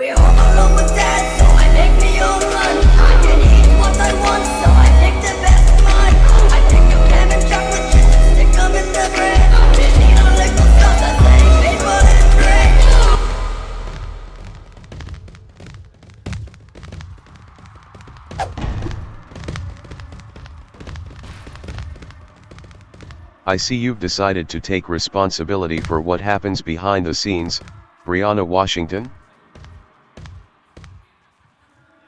We all alone with that, so I make me own run. I can eat what I want, so I pick the best one. I pick up ham and chocolate chips and stick them in the bread. Didn't need a little stuff that they paper and bread. I see you've decided to take responsibility for what happens behind the scenes, Brianna Washington.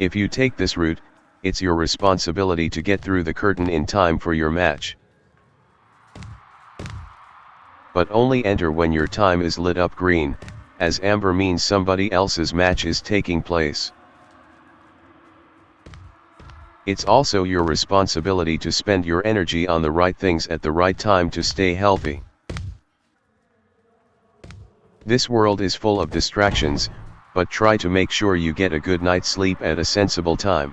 If you take this route, it's your responsibility to get through the curtain in time for your match. But only enter when your time is lit up green, as amber means somebody else's match is taking place. It's also your responsibility to spend your energy on the right things at the right time to stay healthy. This world is full of distractions, but try to make sure you get a good night's sleep at a sensible time.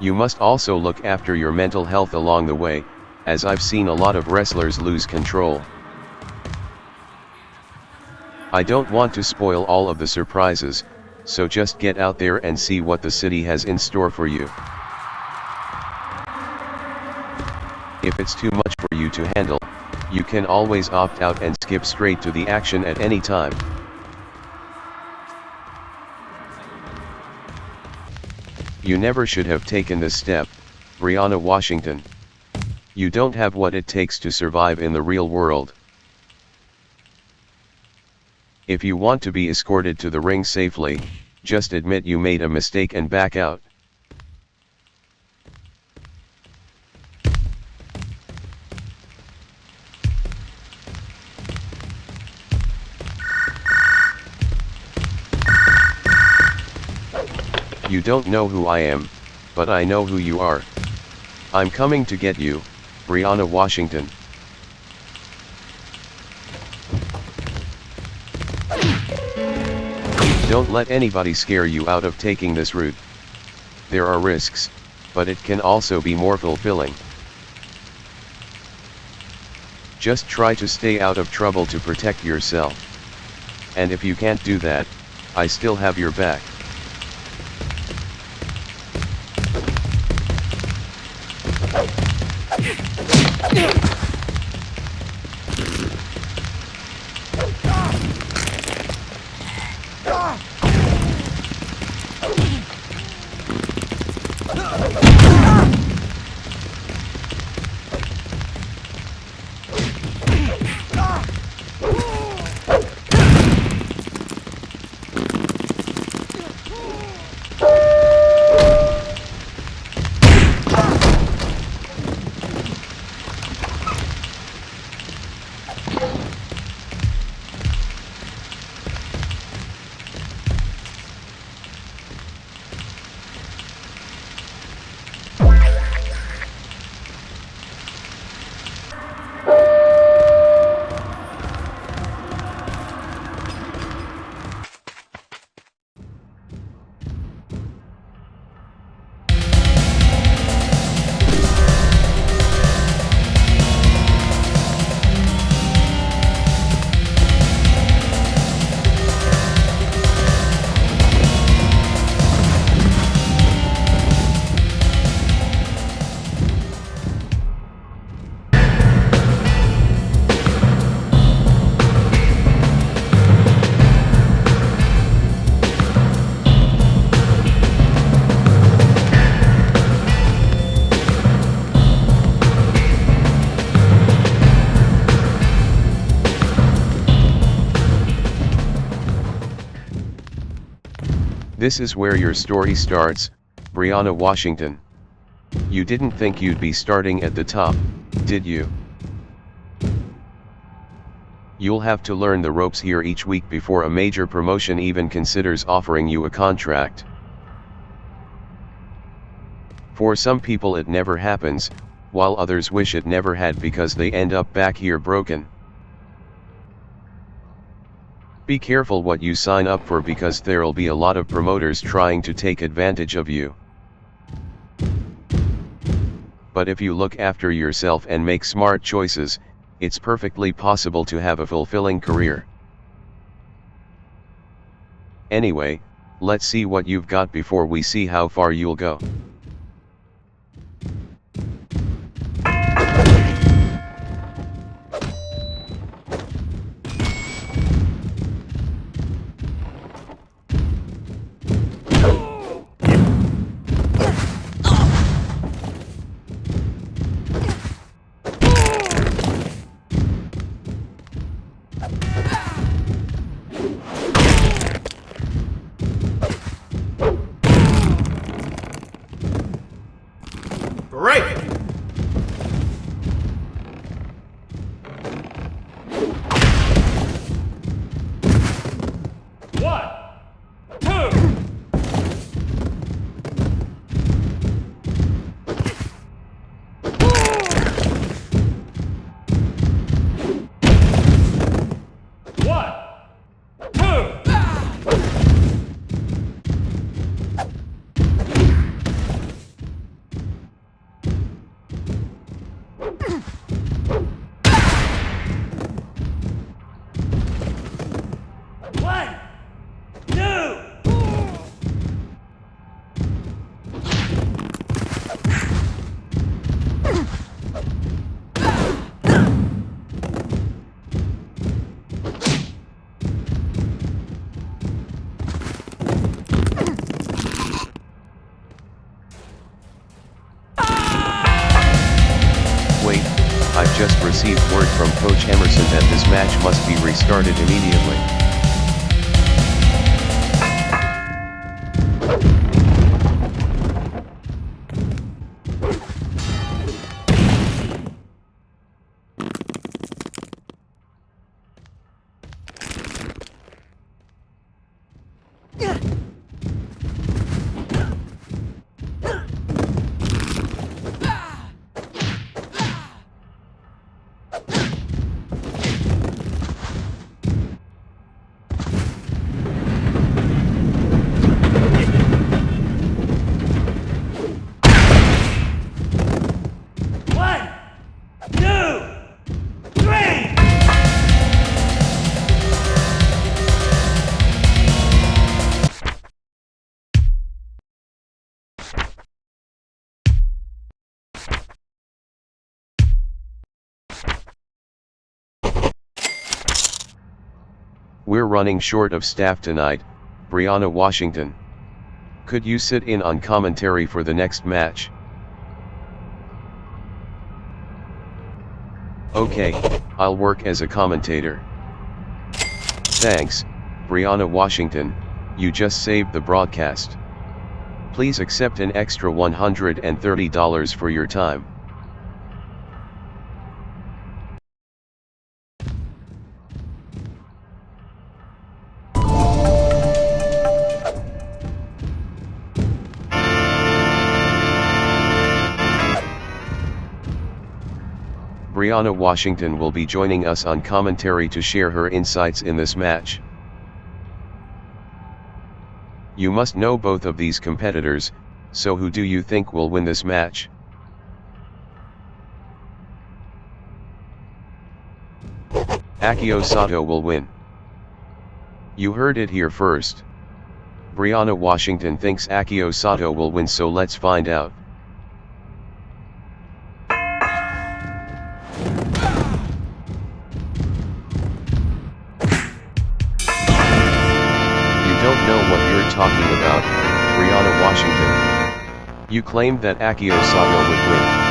You must also look after your mental health along the way, as I've seen a lot of wrestlers lose control. I don't want to spoil all of the surprises, so just get out there and see what the city has in store for you. If it's too much for you to handle, you can always opt out and skip straight to the action at any time. You never should have taken this step, Brianna Washington. You don't have what it takes to survive in the real world. If you want to be escorted to the ring safely, just admit you made a mistake and back out. You don't know who I am, but I know who you are. I'm coming to get you, Brianna Washington. Don't let anybody scare you out of taking this route. There are risks, but it can also be more fulfilling. Just try to stay out of trouble to protect yourself. And if you can't do that, I still have your back. This is where your story starts, Brianna Washington. You didn't think you'd be starting at the top, did you? You'll have to learn the ropes here each week before a major promotion even considers offering you a contract. For some people it never happens, while others wish it never had because they end up back here broken. Be careful what you sign up for because there'll be a lot of promoters trying to take advantage of you. But if you look after yourself and make smart choices, it's perfectly possible to have a fulfilling career. Anyway, let's see what you've got before we see how far you'll go. Great! One, two. One, two. One, two. Wait, I've just received word from Coach Emerson that this match must be restarted immediately. One, two, three. We're running short of staff tonight, Brianna Washington. Could you sit in on commentary for the next match? Okay, I'll work as a commentator. Thanks, Brianna Washington, you just saved the broadcast. Please accept an extra $130 for your time. Brianna Washington will be joining us on commentary to share her insights in this match. You must know both of these competitors, so who do you think will win this match? Akio Sato will win. You heard it here first. Brianna Washington thinks Akio Sato will win, so let's find out. Don't know what you're talking about, Brianna Washington. You claimed that Akio Sato would win.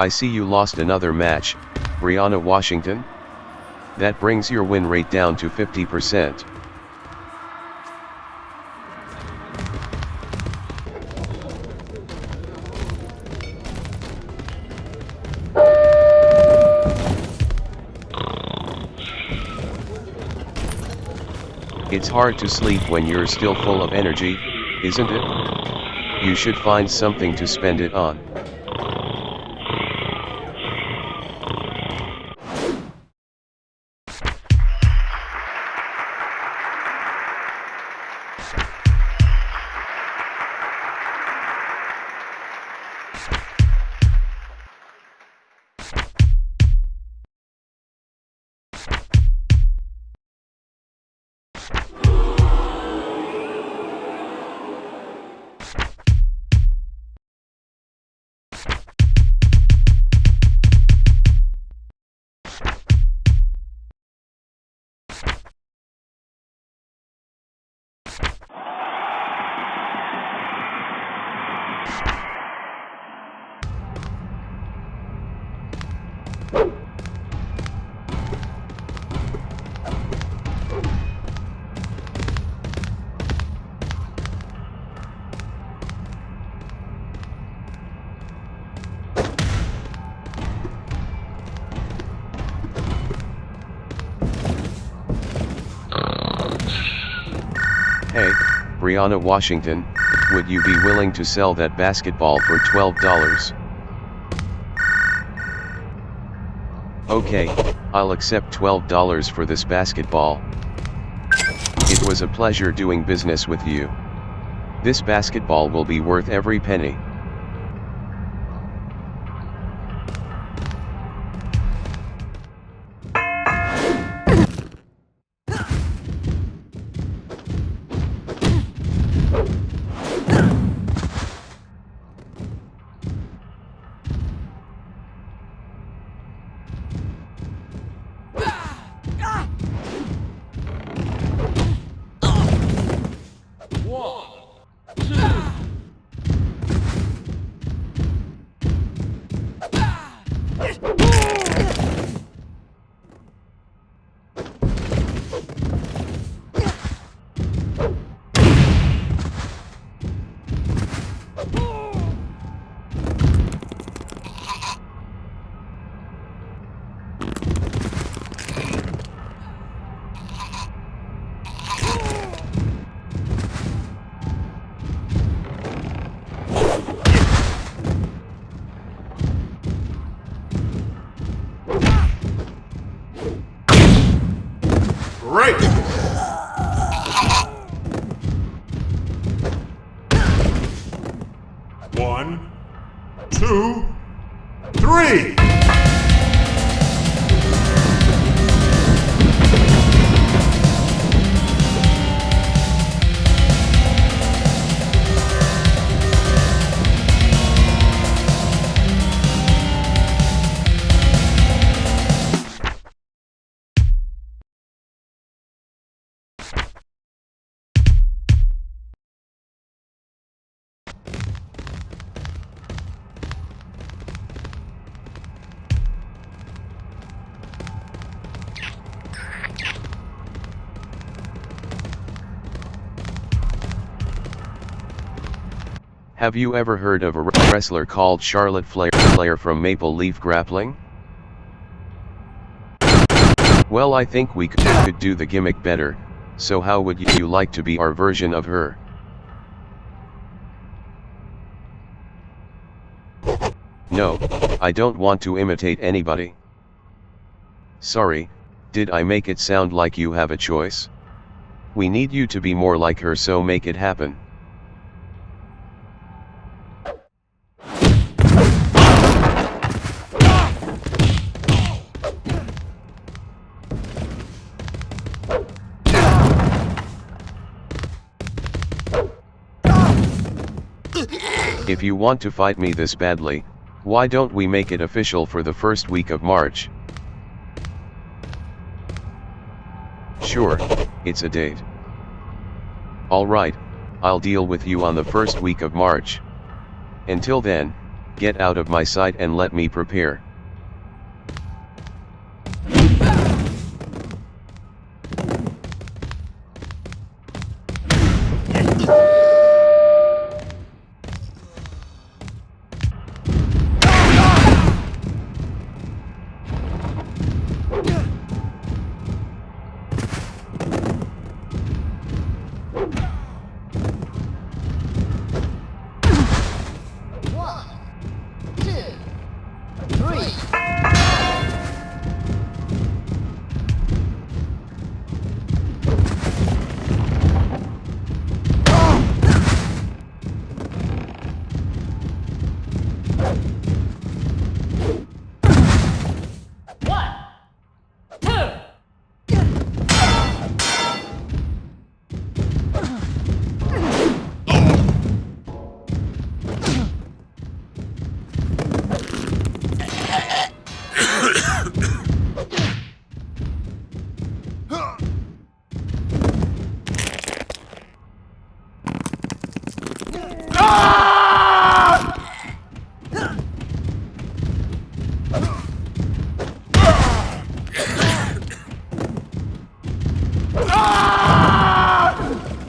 I see you lost another match, Brianna Washington. That brings your win rate down to 50%. It's hard to sleep when you're still full of energy, isn't it? You should find something to spend it on. Hey, Brianna Washington, would you be willing to sell that basketball for $12? Okay, I'll accept $12 for this basketball. It was a pleasure doing business with you. This basketball will be worth every penny. Great! One, two, three! Have you ever heard of a wrestler called Charlotte Flair from Maple Leaf Grappling? Well, I think we could do the gimmick better, so how would you like to be our version of her? No, I don't want to imitate anybody. Sorry, did I make it sound like you have a choice? We need you to be more like her, so make it happen. If you want to fight me this badly, why don't we make it official for the first week of March? Sure, it's a date. Alright, I'll deal with you on the first week of March. Until then, Get out of my sight and let me prepare.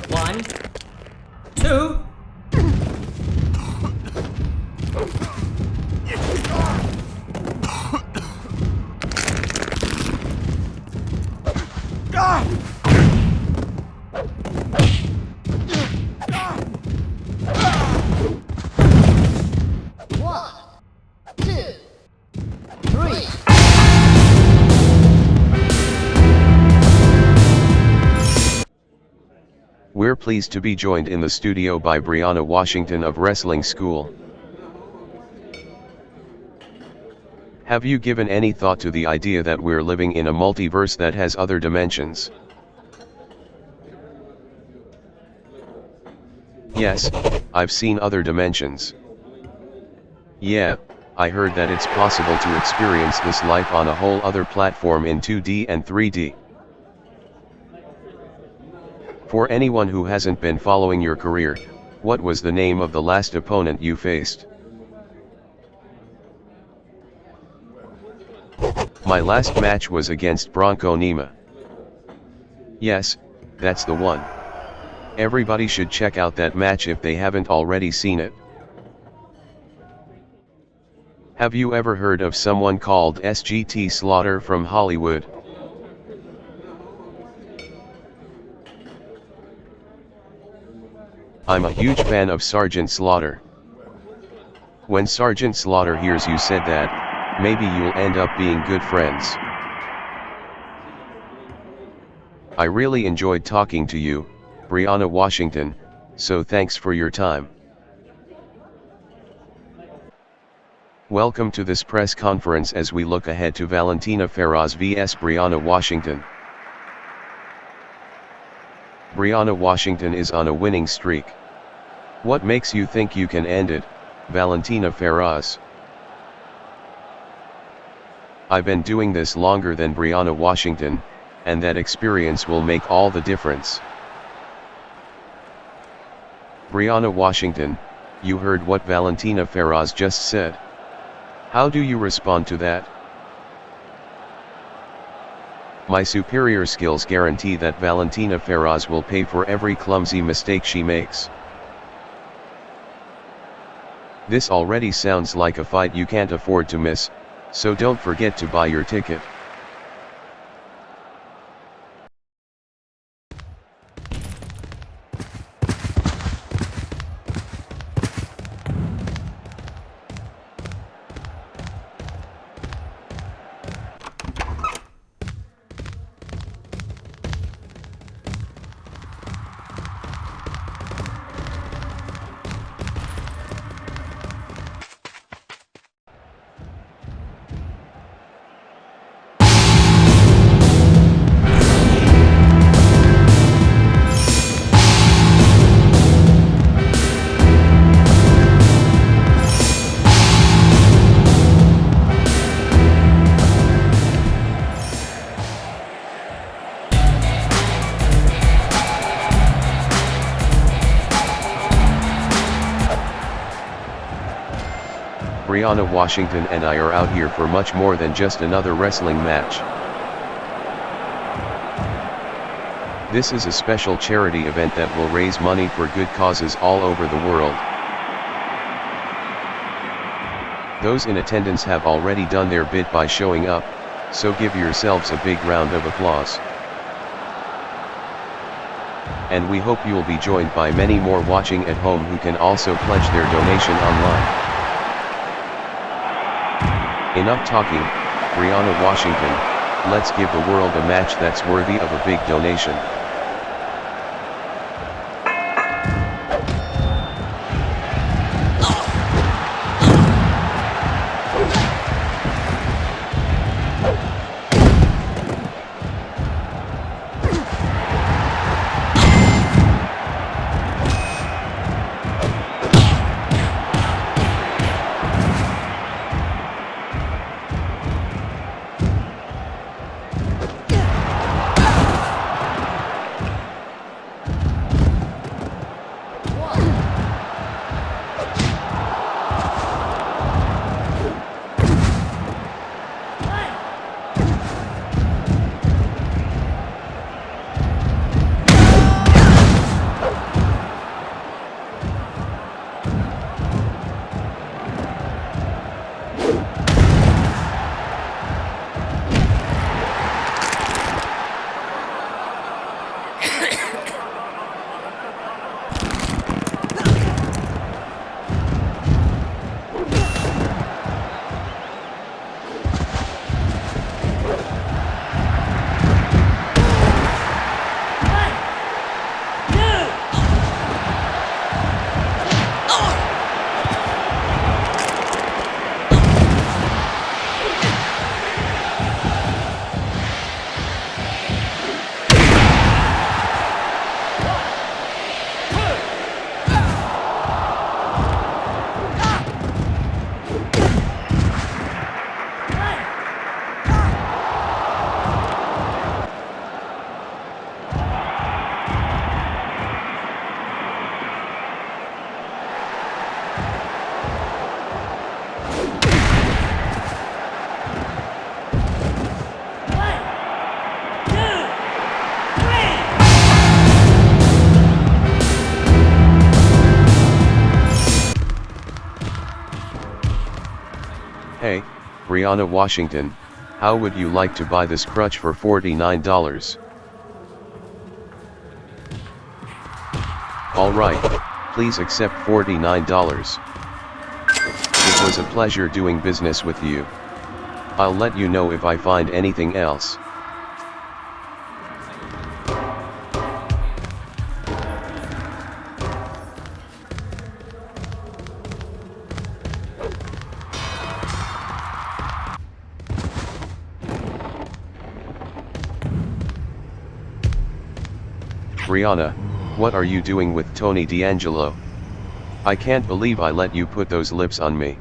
One, two. We're pleased to be joined in the studio by Brianna Washington of Wrestling School. Have you given any thought to the idea that we're living in a multiverse that has other dimensions? Yes, I've seen other dimensions. Yeah, I heard that it's possible to experience this life on a whole other platform in 2D and 3D. For anyone who hasn't been following your career, what was the name of the last opponent you faced? My last match was against Bronco Nima. Yes, that's the one. Everybody should check out that match if they haven't already seen it. Have you ever heard of someone called SGT Slaughter from Hollywood? I'm a huge fan of Sergeant Slaughter. When Sergeant Slaughter hears you said that, maybe you'll end up being good friends. I really enjoyed talking to you, Brianna Washington, so thanks for your time. Welcome to this press conference as we look ahead to Valentina Feroz vs Brianna Washington. Brianna Washington is on a winning streak. What makes you think you can end it, Valentina Feroz? I've been doing this longer than Brianna Washington, and that experience will make all the difference. Brianna Washington, you heard what Valentina Feroz just said. How do you respond to that? My superior skills guarantee that Valentina Feroz will pay for every clumsy mistake she makes. This already sounds like a fight you can't afford to miss, so don't forget to buy your ticket. Brianna Washington and I are out here for much more than just another wrestling match. This is a special charity event that will raise money for good causes all over the world. Those in attendance have already done their bit by showing up, so give yourselves a big round of applause. And we hope you'll be joined by many more watching at home who can also pledge their donation online. Enough talking, Brianna Washington, let's give the world a match that's worthy of a big donation. Hey, Brianna Washington, how would you like to buy this crutch for $49? Alright, please accept $49. It was a pleasure doing business with you. I'll let you know if I find anything else. Brianna, what are you doing with Tony D'Angelo? I can't believe I let you put those lips on me.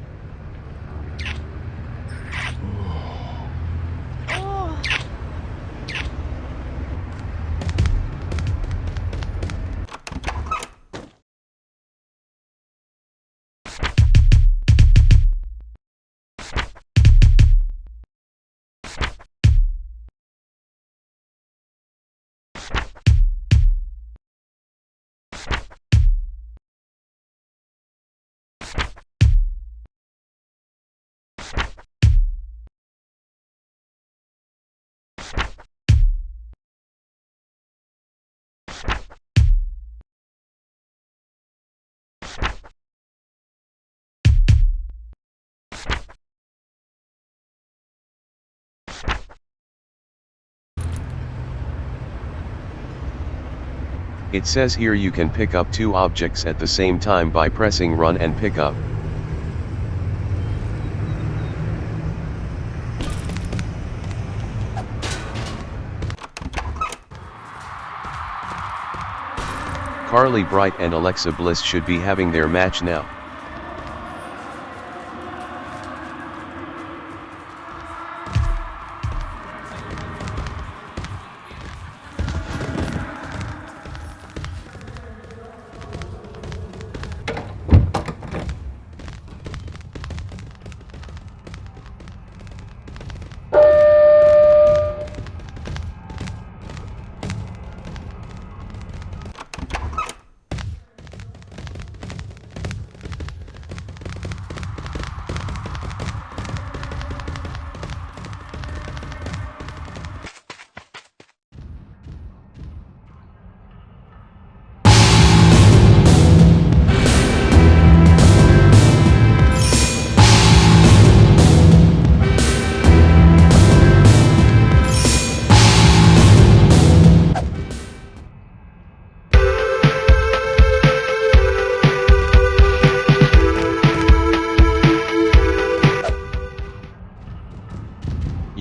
It says here you can pick up two objects at the same time by pressing run and pick up. Carly Bright and Alexa Bliss should be having their match now.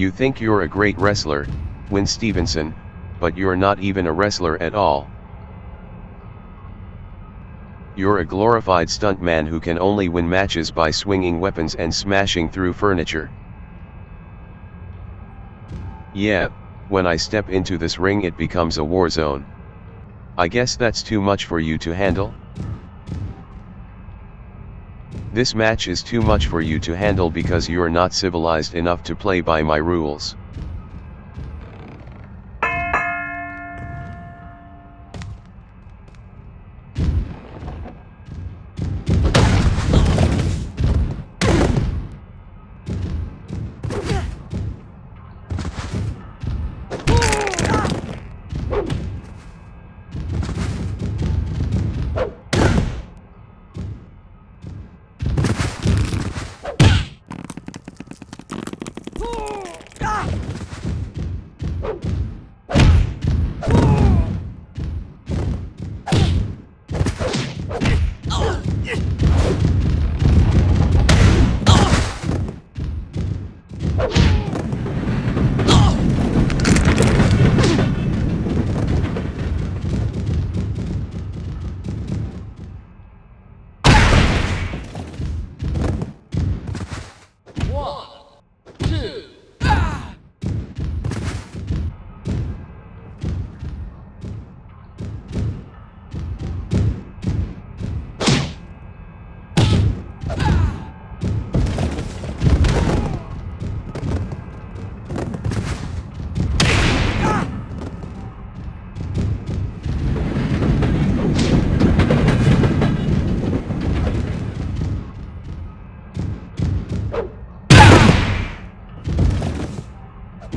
You think you're a great wrestler, Win Stevenson, but you're not even a wrestler at all. You're a glorified stuntman who can only win matches by swinging weapons and smashing through furniture. Yeah, when I step into this ring it becomes a war zone. I guess that's too much for you to handle? This match is too much for you to handle because you're not civilized enough to play by my rules.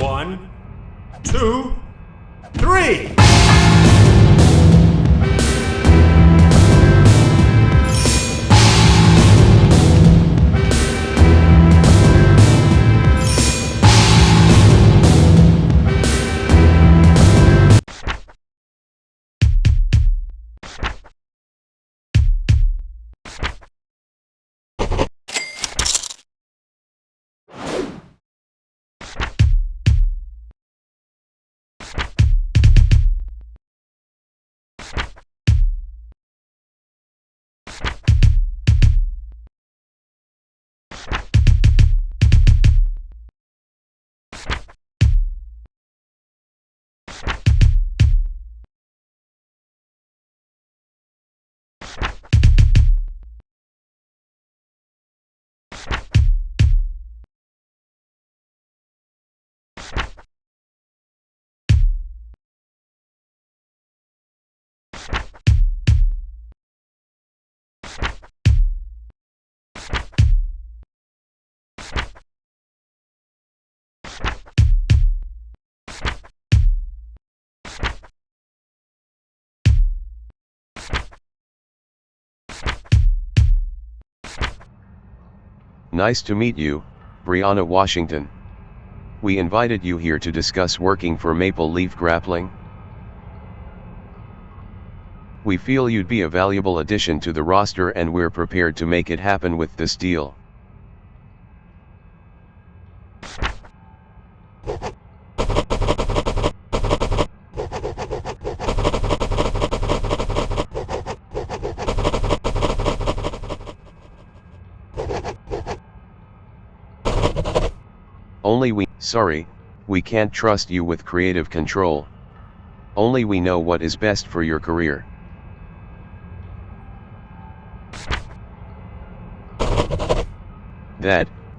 One, two, three! Nice to meet you, Brianna Washington. We invited you here to discuss working for Maple Leaf Grappling. We feel you'd be a valuable addition to the roster and we're prepared to make it happen with this deal. Sorry, we can't trust you with creative control. Only we know what is best for your career.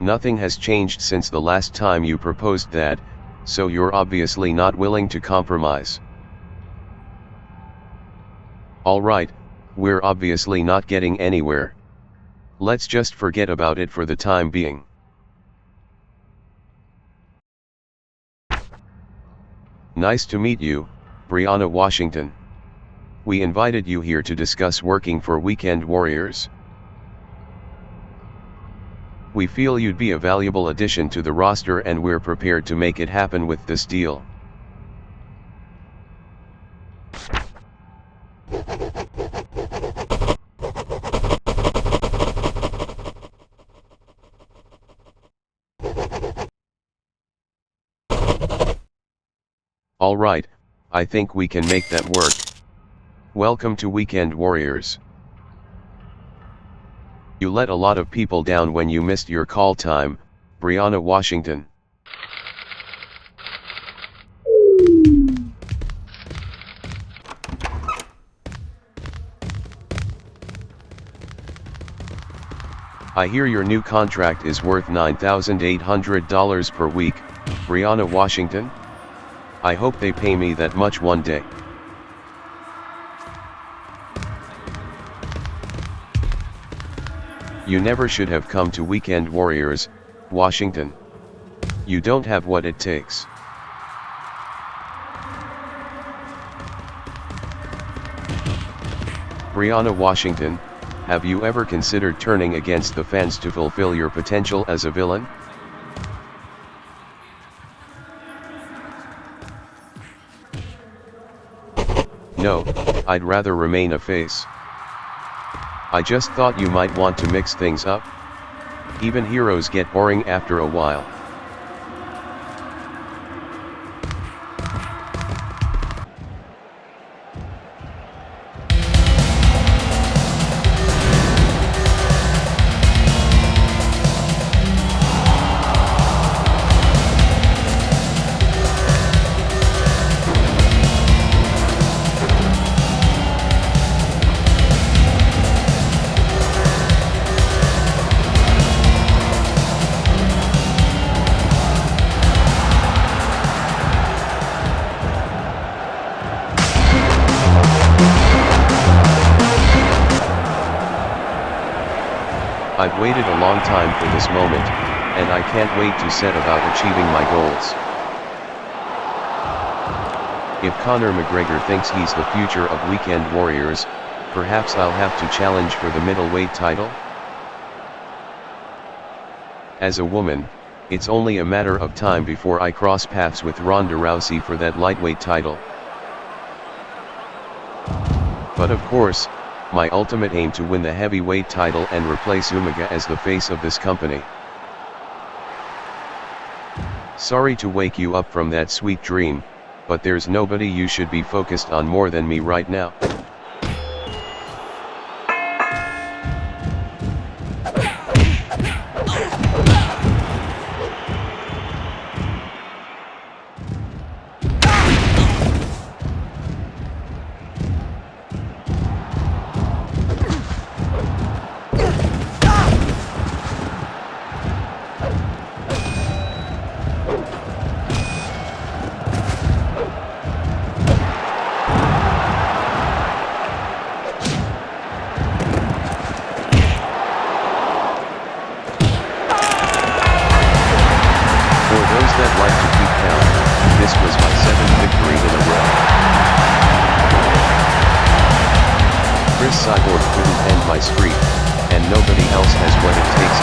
Nothing has changed since the last time you proposed that, so you're obviously not willing to compromise. Alright, we're obviously not getting anywhere. Let's just forget about it for the time being. Nice to meet you, Brianna Washington. We invited you here to discuss working for Weekend Warriors. We feel you'd be a valuable addition to the roster and we're prepared to make it happen with this deal. Alright, I think we can make that work. Welcome to Weekend Warriors. You let a lot of people down when you missed your call time, Brianna Washington. I hear your new contract is worth $9,800 per week, Brianna Washington? I hope they pay me that much one day. You never should have come to Weekend Warriors, Washington. You don't have what it takes. Brianna Washington, have you ever considered turning against the fans to fulfill your potential as a villain? No, I'd rather remain a face. I just thought you might want to mix things up. Even heroes get boring after a while. I've waited a long time for this moment, and I can't wait to set about achieving my goals. If Conor McGregor thinks he's the future of Weekend Warriors, perhaps I'll have to challenge for the middleweight title? As a woman, it's only a matter of time before I cross paths with Ronda Rousey for that lightweight title. But of course, my ultimate aim to win the heavyweight title and replace Umaga as the face of this company. Sorry to wake you up from that sweet dream, but there's nobody you should be focused on more than me right now. That like to keep count, this was my 7th victory in a row. Chris Cyborg couldn't end my streak, and nobody else has what it takes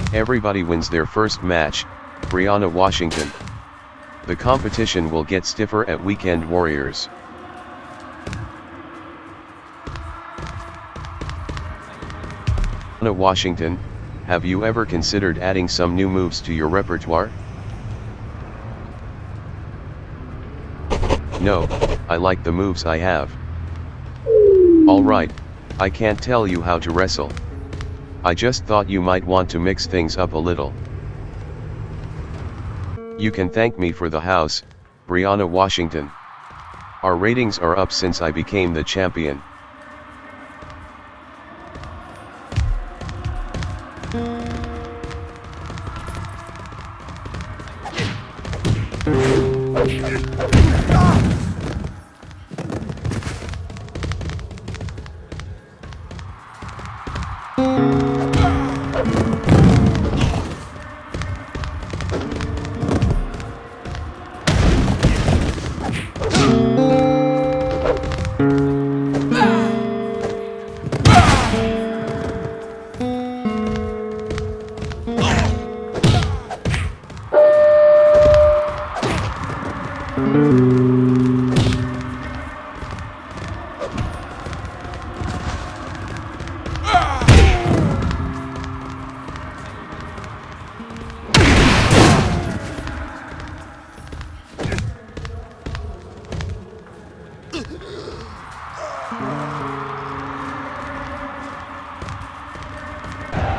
either. Everybody wins their first match, Brianna Washington. The competition will get stiffer at Weekend Warriors. Brianna Washington, have you ever considered adding some new moves to your repertoire? No, I like the moves I have. Alright, I can't tell you how to wrestle. I just thought you might want to mix things up a little. You can thank me for the house, Brianna Washington. Our ratings are up since I became the champion.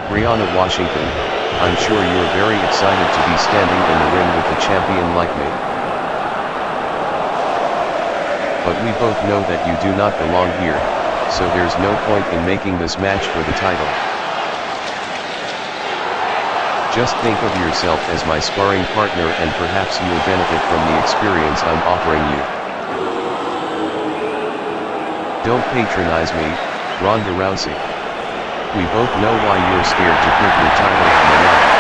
Brianna Washington, I'm sure you're very excited to be standing in the ring with a champion like me. But we both know that you do not belong here, so there's no point in making this match for the title. Just think of yourself as my sparring partner and perhaps you will benefit from the experience I'm offering you. Don't patronize me, Ronda Rousey. We both know why you're scared to put your title on the line.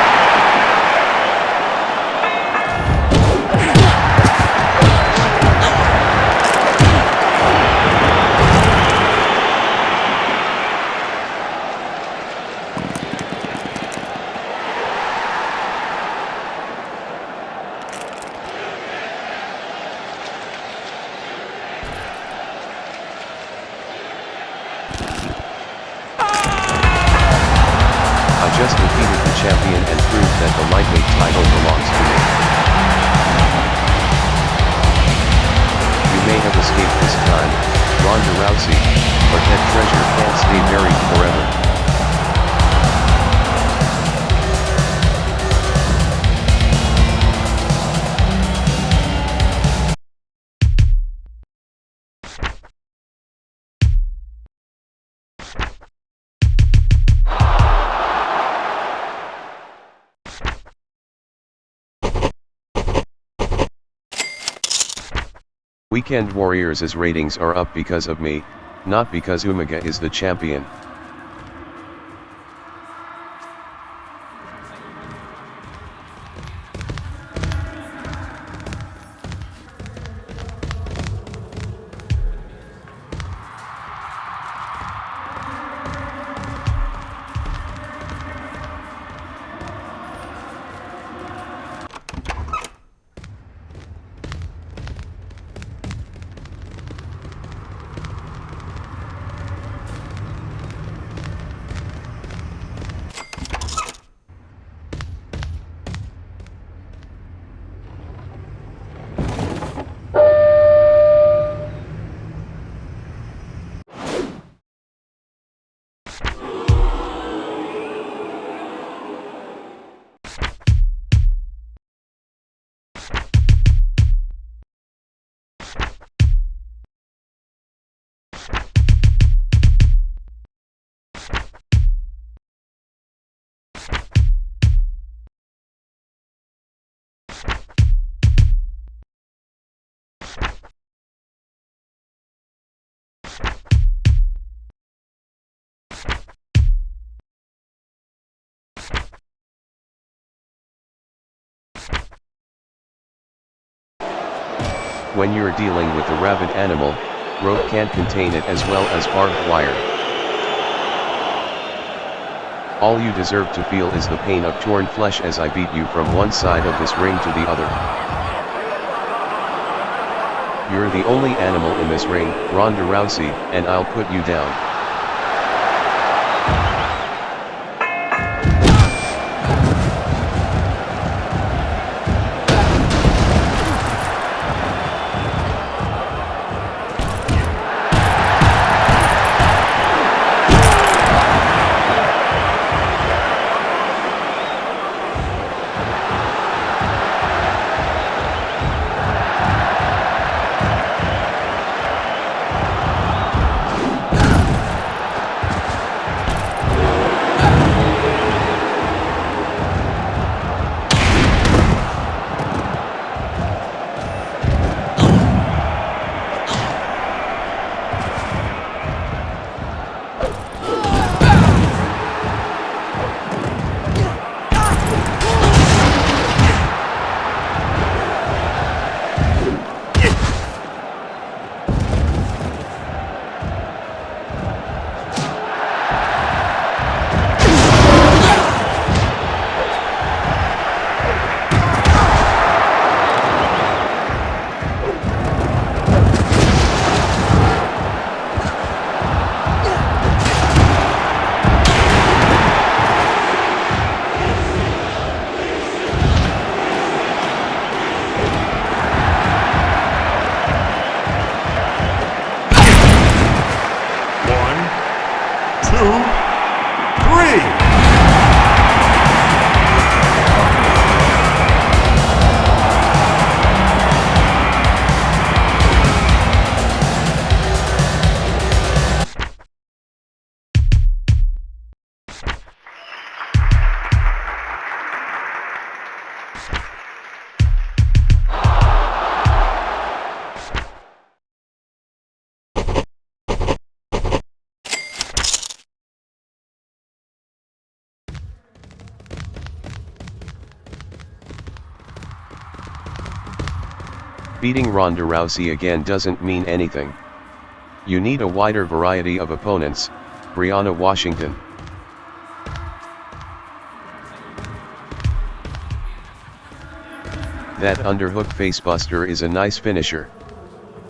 I just defeated the champion and proved that the lightweight title belongs to me. You may have escaped this time, Ronda Rousey, but that treasure can't stay buried forever. Weekend Warriors' ratings are up because of me, not because Umaga is the champion. When you're dealing with a rabid animal, rope can't contain it as well as barbed wire. All you deserve to feel is the pain of torn flesh as I beat you from one side of this ring to the other. You're the only animal in this ring, Ronda Rousey, and I'll put you down. 3. Beating Ronda Rousey again doesn't mean anything. You need a wider variety of opponents, Brianna Washington. That underhook facebuster is a nice finisher.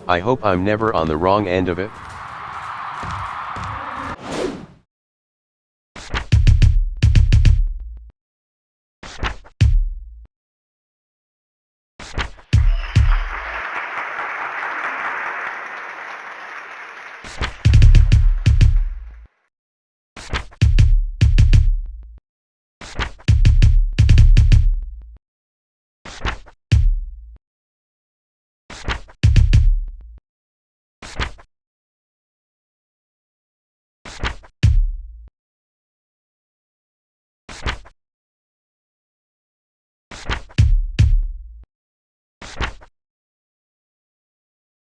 I hope I'm never on the wrong end of it.